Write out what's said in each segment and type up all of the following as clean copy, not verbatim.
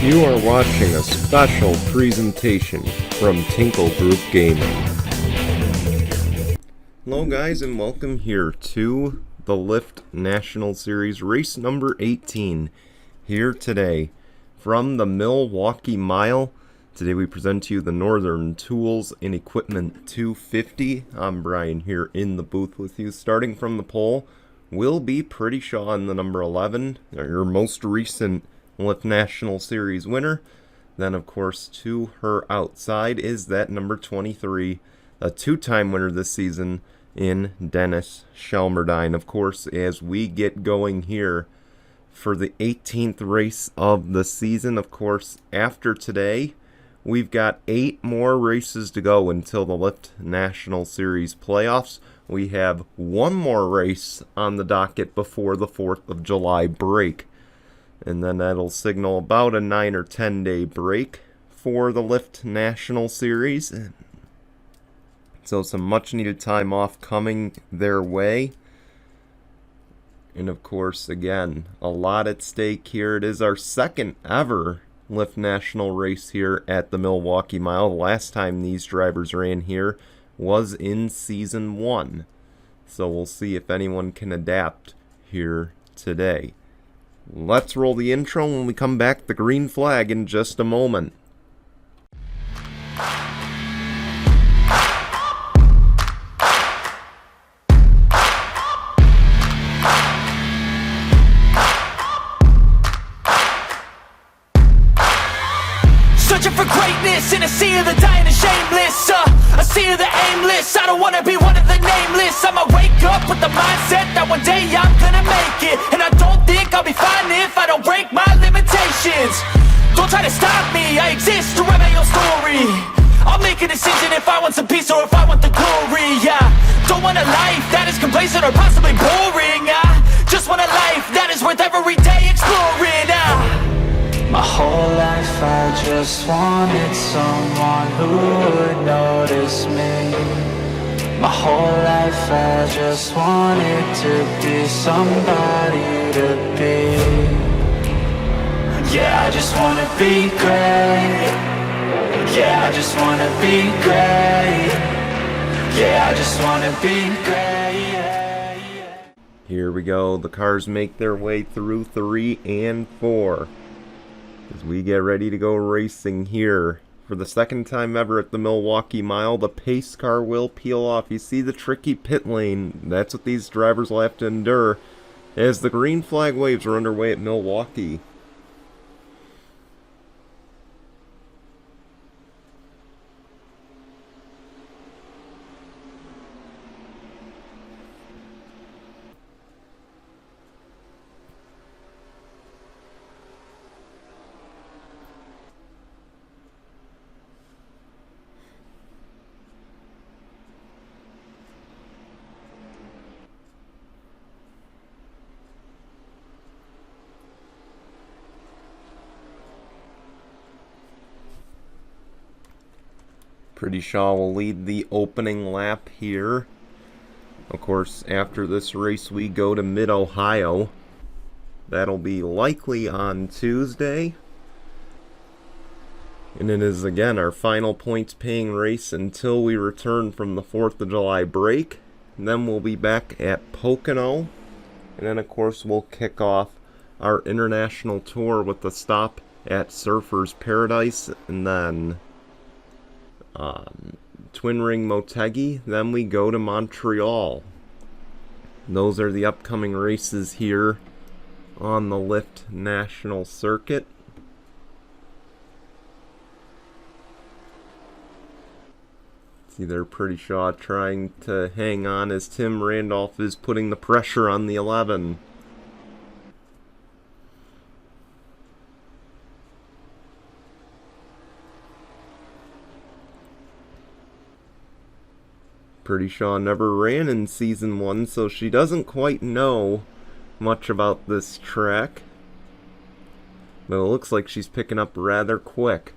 You are watching a special presentation from Tinkle Group Gaming. Hello guys and welcome here to the Lyft National Series race number 18 here today from the Milwaukee Mile. Today we present to you the Northern Tools and Equipment 250. I'm Brian here in the booth with you. Starting from the pole will be Pretty Shaw in the number 11, your most recent Lyft National Series winner. Then of course to her outside is that number 23, a two-time winner this season in Dennis Shelmerdine. Of course, as we get going here for the 18th race of the season, of course after today we've got 8 more races to go until the Lyft National Series playoffs. We have one more race on the docket before the 4th of July break. And then that'll signal about a 9 or 10 day break for the Lyft National Series. So some much needed time off coming their way. And of course, again, a lot at stake here. It is our second ever Lyft National race here at the Milwaukee Mile. The last time these drivers ran here was in Season 1. So we'll see if anyone can adapt here today. Let's roll the intro. When we come back, the green flag in just a moment. Searching for greatness in a sea of the dying and shameless, a sea of the aimless. I don't wanna be one of the nameless. I'ma wake up with the mindset that one day I'm gonna make it, and I don't think I'll be fine if I don't break my limitations. Don't try to stop me, I exist to write my own story. I'll make a decision if I want some peace or if I want the glory. Yeah, don't want a life that is complacent or possibly boring. I just want a life that is worth every day exploring. My whole life I just wanted someone who would notice me. My whole life I just wanted to be somebody to be. Yeah, I just wanna be great. Yeah, I just wanna be great. Yeah, I just wanna be great. Here we go. The cars make their way through 3 and 4. As we get ready to go racing here for the second time ever at the Milwaukee Mile, the pace car will peel off. You see the tricky pit lane. That's what these drivers will have to endure as the green flag waves are underway at Milwaukee. Pretty Shaw will lead the opening lap here. Of course, after this race, we go to Mid-Ohio. That'll be likely on Tuesday. And it is, again, our final points-paying race until we return from the 4th of July break. And then we'll be back at Pocono. And then, of course, we'll kick off our international tour with a stop at Surfers Paradise. And then Twin Ring Motegi. Then we go to Montreal. Those are the upcoming races here on the Lyft National Circuit. See there, Pretty Shaw trying to hang on as Tim Randolph is putting the pressure on the 11. Pretty Shaw never ran in Season 1, so she doesn't quite know much about this track. But it looks like she's picking up rather quick.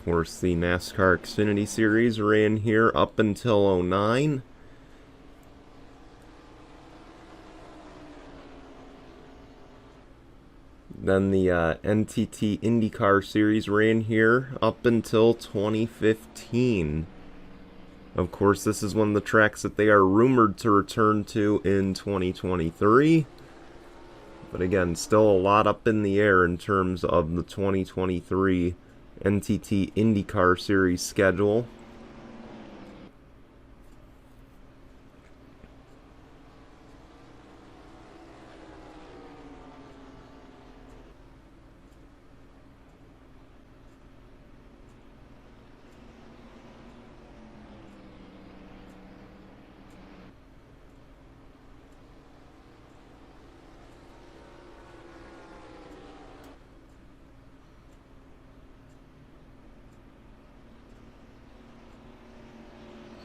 course, the NASCAR Xfinity Series ran here up until '09. Then the NTT IndyCar Series ran here up until 2015. Of course, this is one of the tracks that they are rumored to return to in 2023. But again, still a lot up in the air in terms of the 2023 NTT IndyCar Series schedule.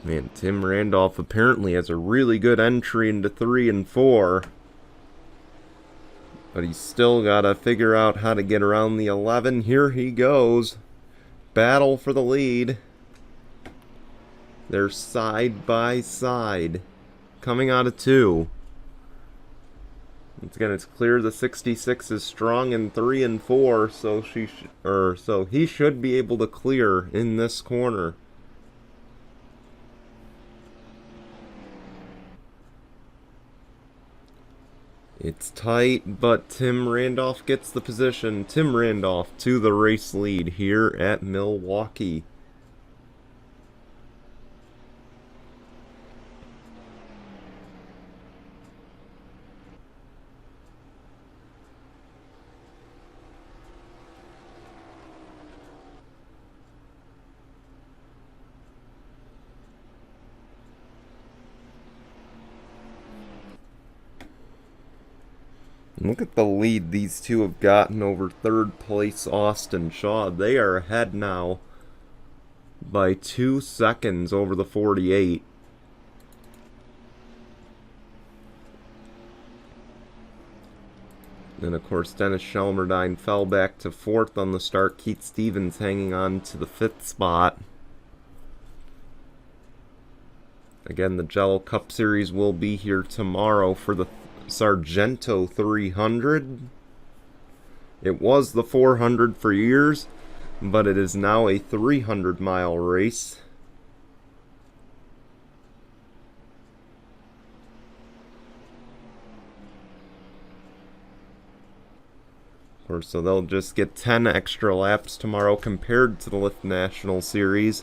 Man, Tim Randolph apparently has a really good entry into 3 and 4. But he's still got to figure out how to get around the 11. Here he goes. Battle for the lead. They're side by side. Coming out of 2. Once again, it's clear the 66 is strong in 3 and 4, so he should be able to clear in this corner. It's tight, but Tim Randolph gets the position. Tim Randolph to the race lead here at Milwaukee. Look at the lead these two have gotten over third place Austin Shaw. They are ahead now by 2 seconds over the 48. And of course, Dennis Shelmerdine fell back to 4th on the start. Keith Stevens hanging on to the 5th spot. Again, the Jello Cup Series will be here tomorrow for the Sargento 300. It was the 400 for years, but it is now a 300-mile race. Of course, so they'll just get 10 extra laps tomorrow compared to the Lyft National Series.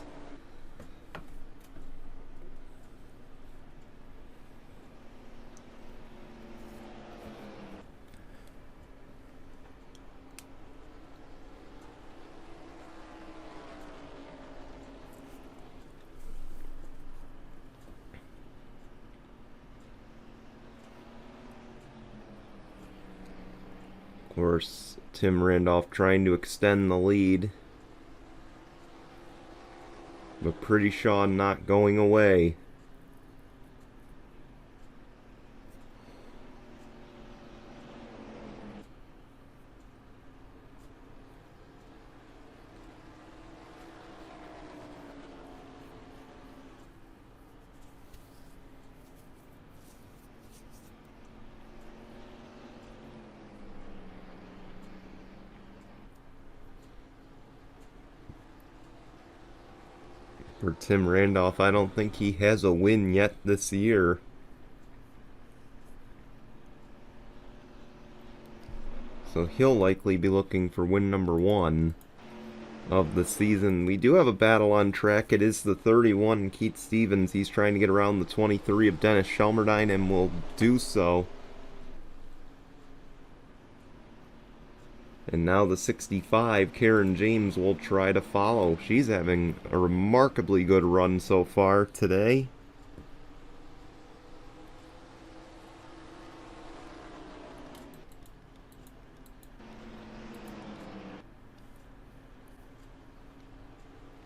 Of course, Tim Randolph trying to extend the lead, but Pretty Shaw not going away. For Tim Randolph, I don't think he has a win yet this year. So he'll likely be looking for win number 1 of the season. We do have a battle on track. It is the 31, Keith Stevens. He's trying to get around the 23 of Dennis Shelmerdine and will do so. And now the 65, Karen James, will try to follow. She's having a remarkably good run so far today.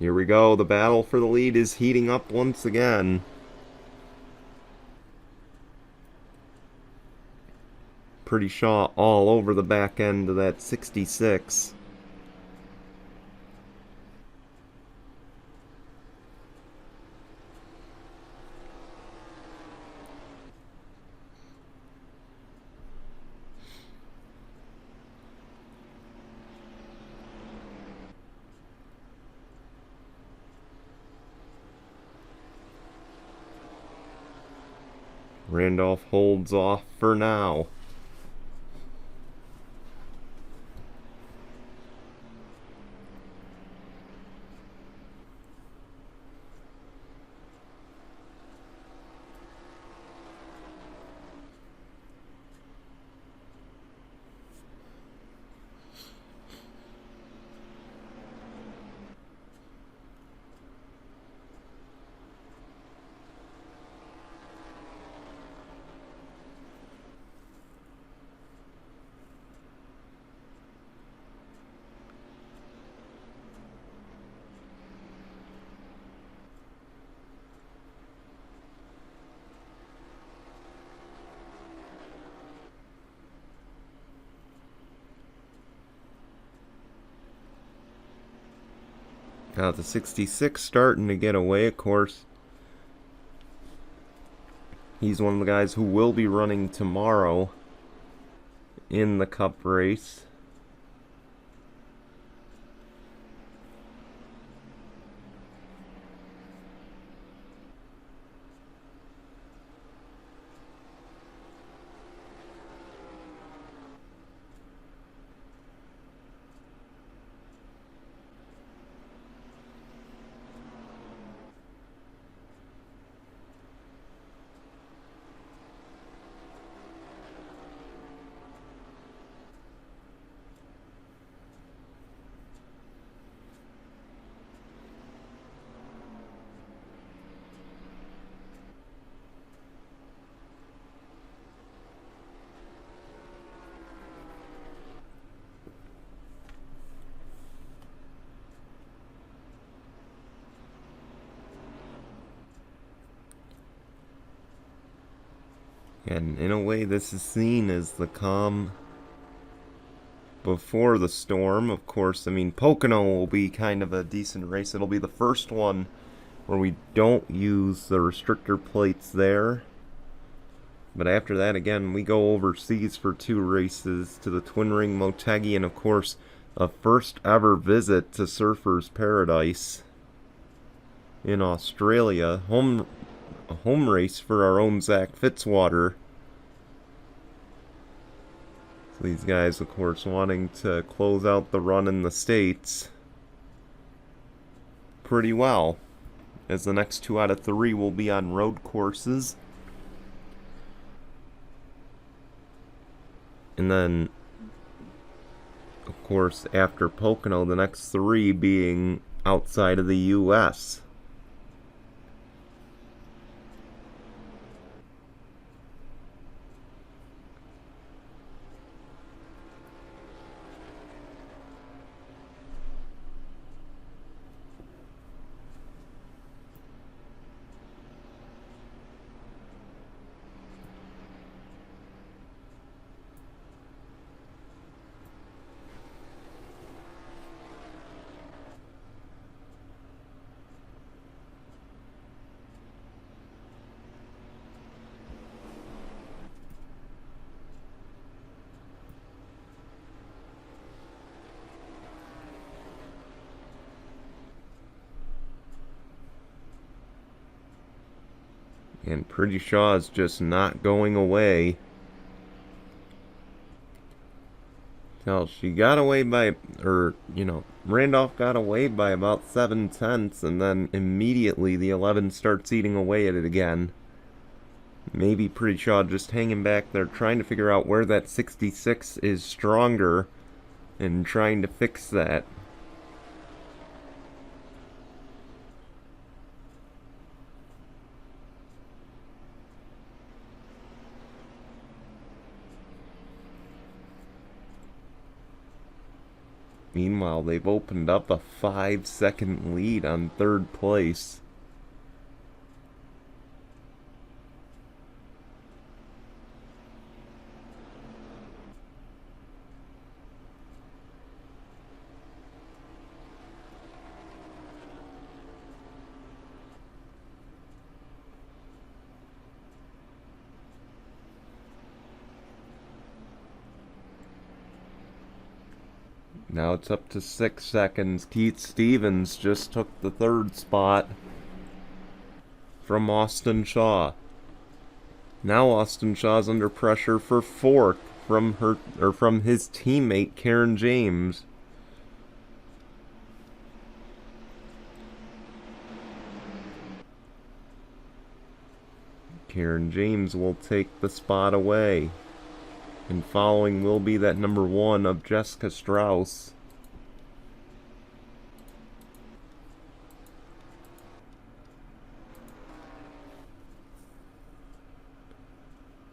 Here we go. The battle for the lead is heating up once again. Pretty Shaw all over the back end of that 66. Randolph holds off for now. Now the 66 starting to get away, of course. He's one of the guys who will be running tomorrow in the Cup race. And in a way, this is seen as the calm before the storm. Of course, I mean, Pocono will be kind of a decent race. It'll be the first one where we don't use the restrictor plates there. But after that, again, we go overseas for 2 races to the Twin Ring Motegi, and of course, a first ever visit to Surfers Paradise in Australia. A home race for our own Zach Fitzwater. So these guys, of course, wanting to close out the run in the States pretty well, as the next 2 out of 3 will be on road courses. And then, of course, after Pocono, the next 3 being outside of the U.S. And Pretty Shaw is just not going away. Hell, she got away by, Randolph got away by about 7/10, and then immediately the 11 starts eating away at it again. Maybe Pretty Shaw just hanging back there, trying to figure out where that 66 is stronger, and trying to fix that. Meanwhile, they've opened up a 5-second lead on 3rd place. Now it's up to 6 seconds. Keith Stevens just took the 3rd spot from Austin Shaw. Now Austin Shaw's under pressure for fourth from his teammate Karen James. Karen James will take the spot away. And following will be that number 1 of Jessica Strauss.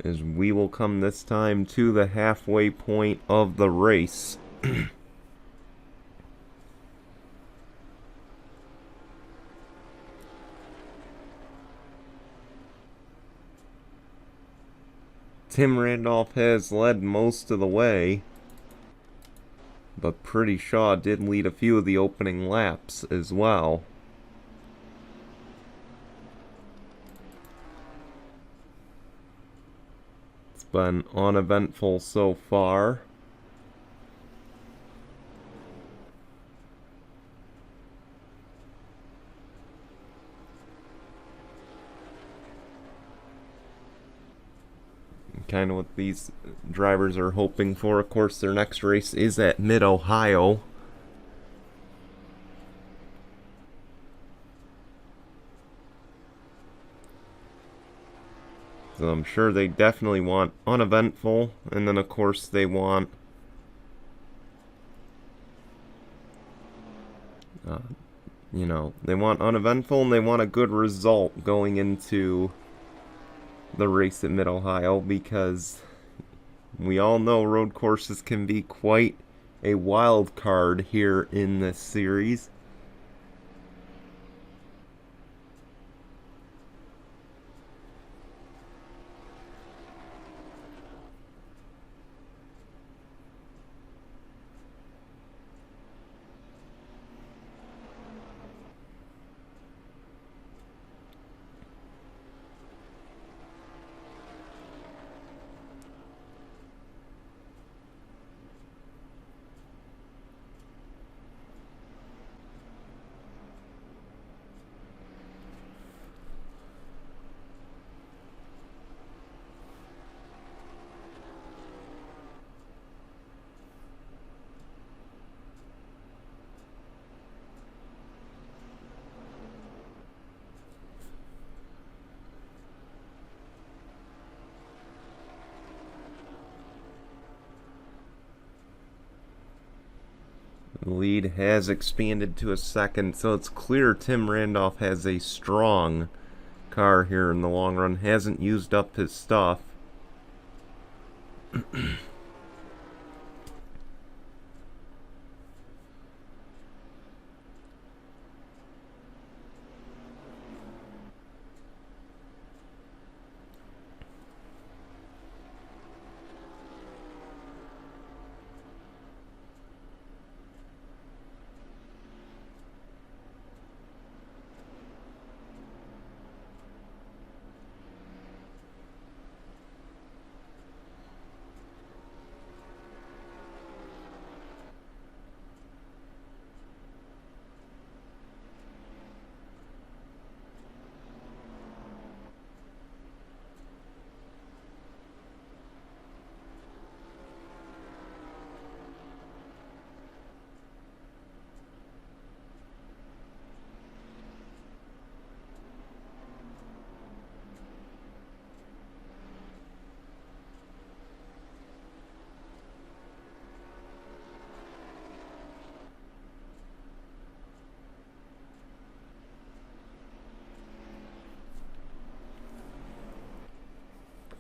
As we will come this time to the halfway point of the race. Tim Randolph has led most of the way, but Pretty Shaw did lead a few of the opening laps as well. It's been uneventful so far. Kind of what these drivers are hoping for. Of course, their next race is at Mid-Ohio. So I'm sure they definitely want uneventful, and then of course they want they want uneventful and they want a good result going into the race at Mid-Ohio, because we all know road courses can be quite a wild card here in this series. The lead has expanded to a second, so it's clear Tim Randolph has a strong car here in the long run. Hasn't used up his stuff.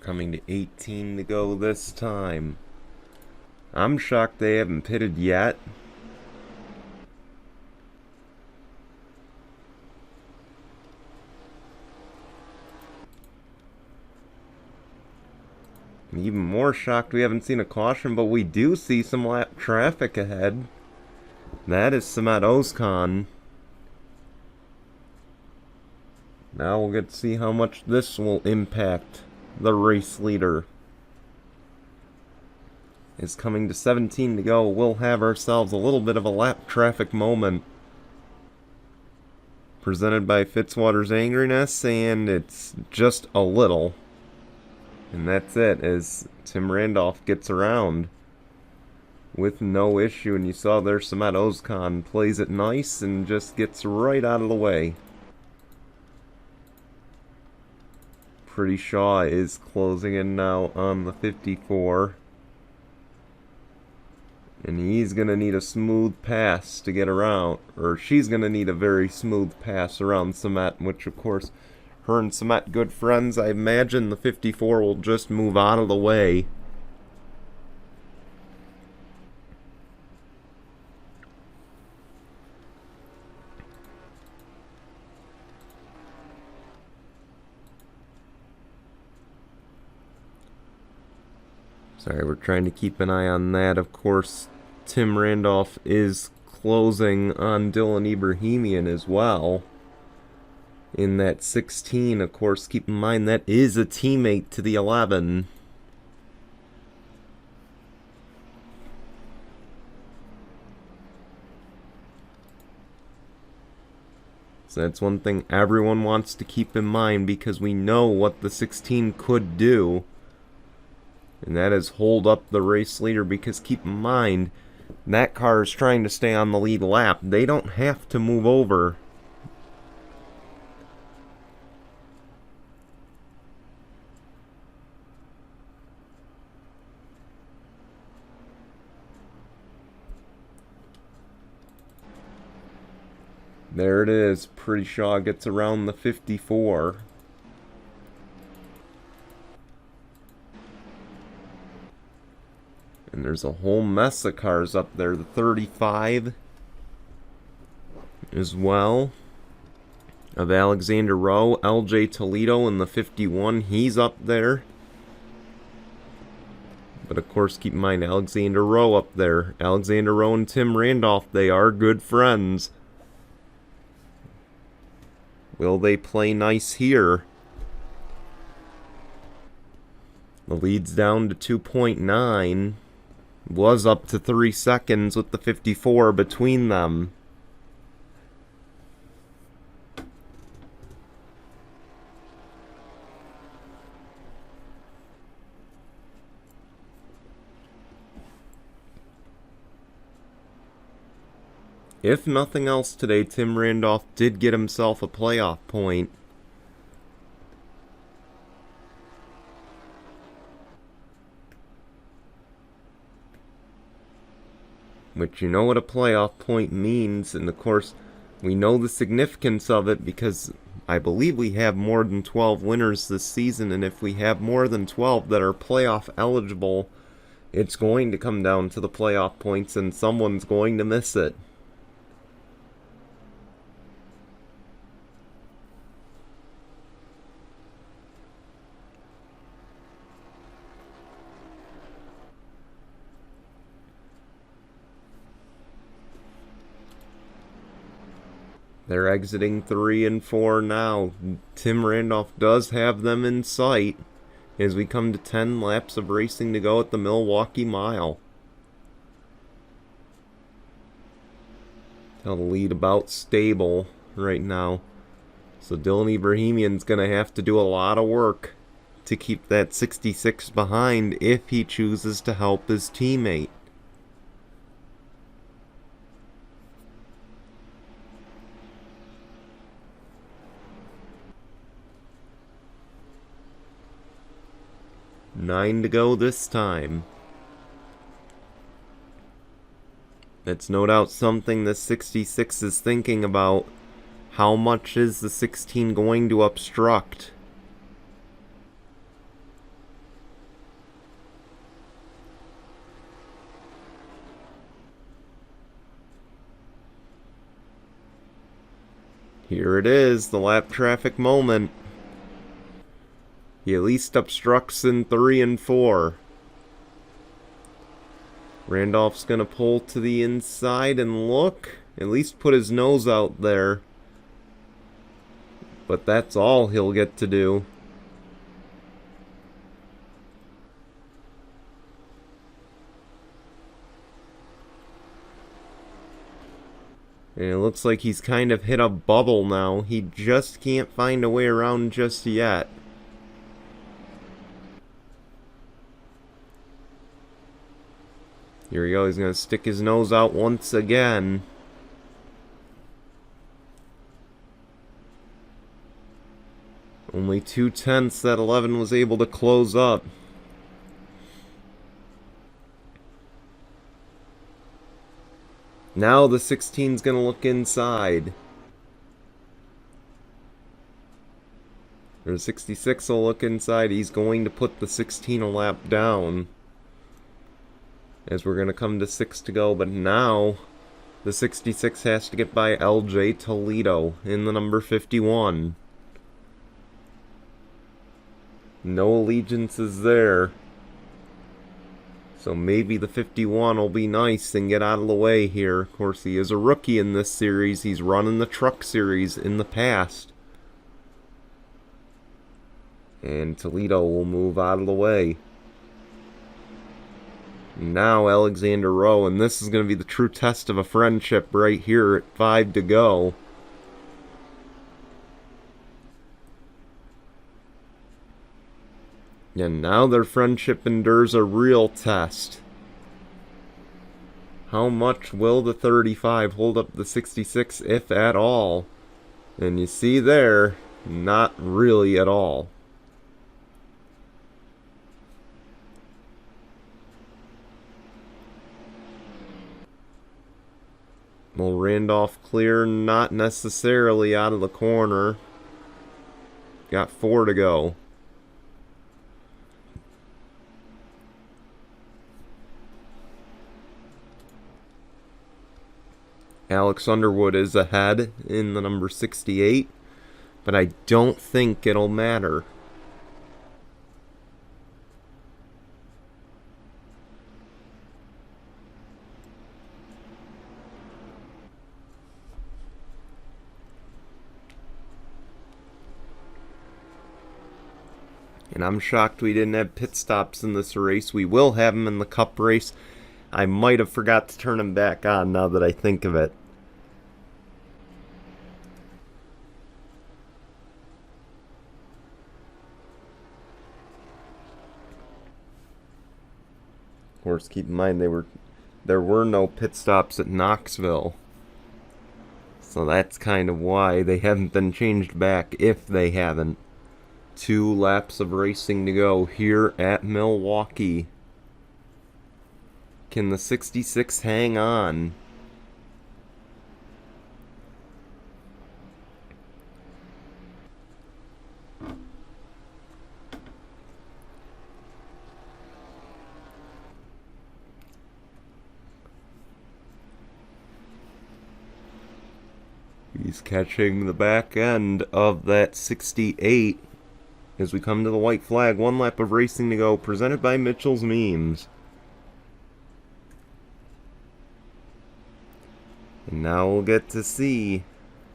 Coming to 18 to go this time. I'm shocked they haven't pitted yet. I'm even more shocked we haven't seen a caution, but we do see some lap traffic ahead. That is Samet Ozkan. Now we'll get to see how much this will impact the race leader. Is coming to 17 to go. We'll have ourselves a little bit of a lap traffic moment. Presented by Fitzwater's Angriness, and it's just a little. And that's it, as Tim Randolph gets around with no issue. And you saw there Samet Ozkan plays it nice and just gets right out of the way. Pretty Shaw is closing in now on the 54. And he's going to need a smooth pass to get around. Or she's going to need a very smooth pass around Samet, which of course, her and Samet good friends. I imagine the 54 will just move out of the way. Sorry, we're trying to keep an eye on that. Of course, Tim Randolph is closing on Dylan Ibrahimian as well. In that 16, of course, keep in mind that is a teammate to the 11. So that's one thing everyone wants to keep in mind, because we know what the 16 could do. And that is hold up the race leader, because keep in mind, that car is trying to stay on the lead lap. They don't have to move over. There it is. Pretty Shaw gets around the 54. And there's a whole mess of cars up there. The 35 as well of Alexander Rowe. LJ Toledo in the 51. He's up there. But of course, keep in mind Alexander Rowe up there. Alexander Rowe and Tim Randolph, they are good friends. Will they play nice here? The lead's down to 2.9. Was up to 3 seconds with the 54 between them. If nothing else today, Tim Randolph did get himself a playoff point. Which, you know what a playoff point means, and of course, we know the significance of it because I believe we have more than 12 winners this season, and if we have more than 12 that are playoff eligible, it's going to come down to the playoff points, and someone's going to miss it. They're exiting 3 and 4 now. Tim Randolph does have them in sight as we come to 10 laps of racing to go at the Milwaukee Mile. Tell the lead about stable right now. So Dylan Ibrahimian's going to have to do a lot of work to keep that 66 behind if he chooses to help his teammate. Nine to go this time. That's no doubt something the 66 is thinking about. How much is the 16 going to obstruct? Here it is, the lap traffic moment. He at least obstructs in 3 and 4. Randolph's going to pull to the inside and look. At least put his nose out there. But that's all he'll get to do. And it looks like he's kind of hit a bubble now. He just can't find a way around just yet. Here we go. He's going to stick his nose out once again. Only 2/10 that 11 was able to close up. Now the 16's going to look inside. The 66 will look inside. He's going to put the 16 a lap down. As we're going to come to 6 to go. But now the 66 has to get by LJ Toledo in the number 51. No allegiances there. So maybe the 51 will be nice and get out of the way here. Of course, he is a rookie in this series. He's running the truck series in the past. And Toledo will move out of the way. Now Alexander Rowe, and this is going to be the true test of a friendship right here at 5 to go. And now their friendship endures a real test. How much will the 35 hold up the 66, if at all? And you see there, not really at all. Well, Randolph clear, not necessarily out of the corner. Got 4 to go. Alex Underwood is ahead in the number 68, but I don't think it'll matter. And I'm shocked we didn't have pit stops in this race. We will have them in the Cup race. I might have forgot to turn them back on now that I think of it. Of course, keep in mind there were no pit stops at Knoxville. So that's kind of why they haven't been changed back, if they haven't. 2 laps of racing to go here at Milwaukee. Can the 66 hang on? He's catching the back end of that 68 as we come to the white flag. 1 lap of racing to go, presented by Mitchell's Memes. And now we'll get to see,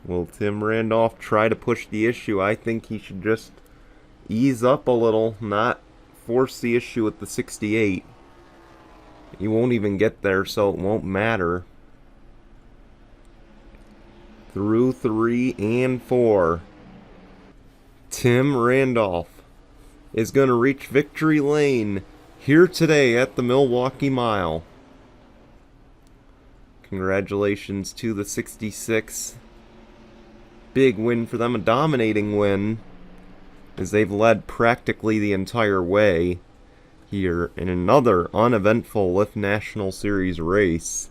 will Tim Randolph try to push the issue? I think he should just ease up a little, not force the issue with the 68. He won't even get there, so it won't matter. Through 3 and 4. Tim Randolph is going to reach victory lane here today at the Milwaukee Mile. Congratulations to the 66. Big win for them, a dominating win, as they've led practically the entire way here in another uneventful Lyft National Series race.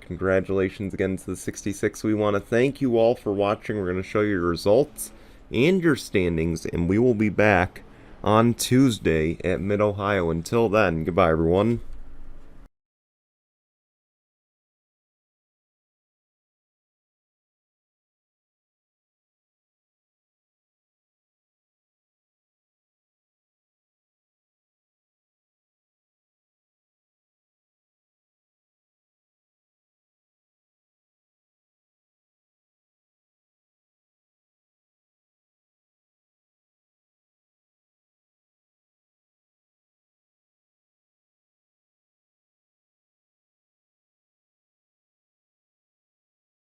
Congratulations again to the 66. We want to thank you all for watching. We're going to show you your results and your standings, and we will be back on Tuesday at Mid-Ohio. Until then, goodbye everyone.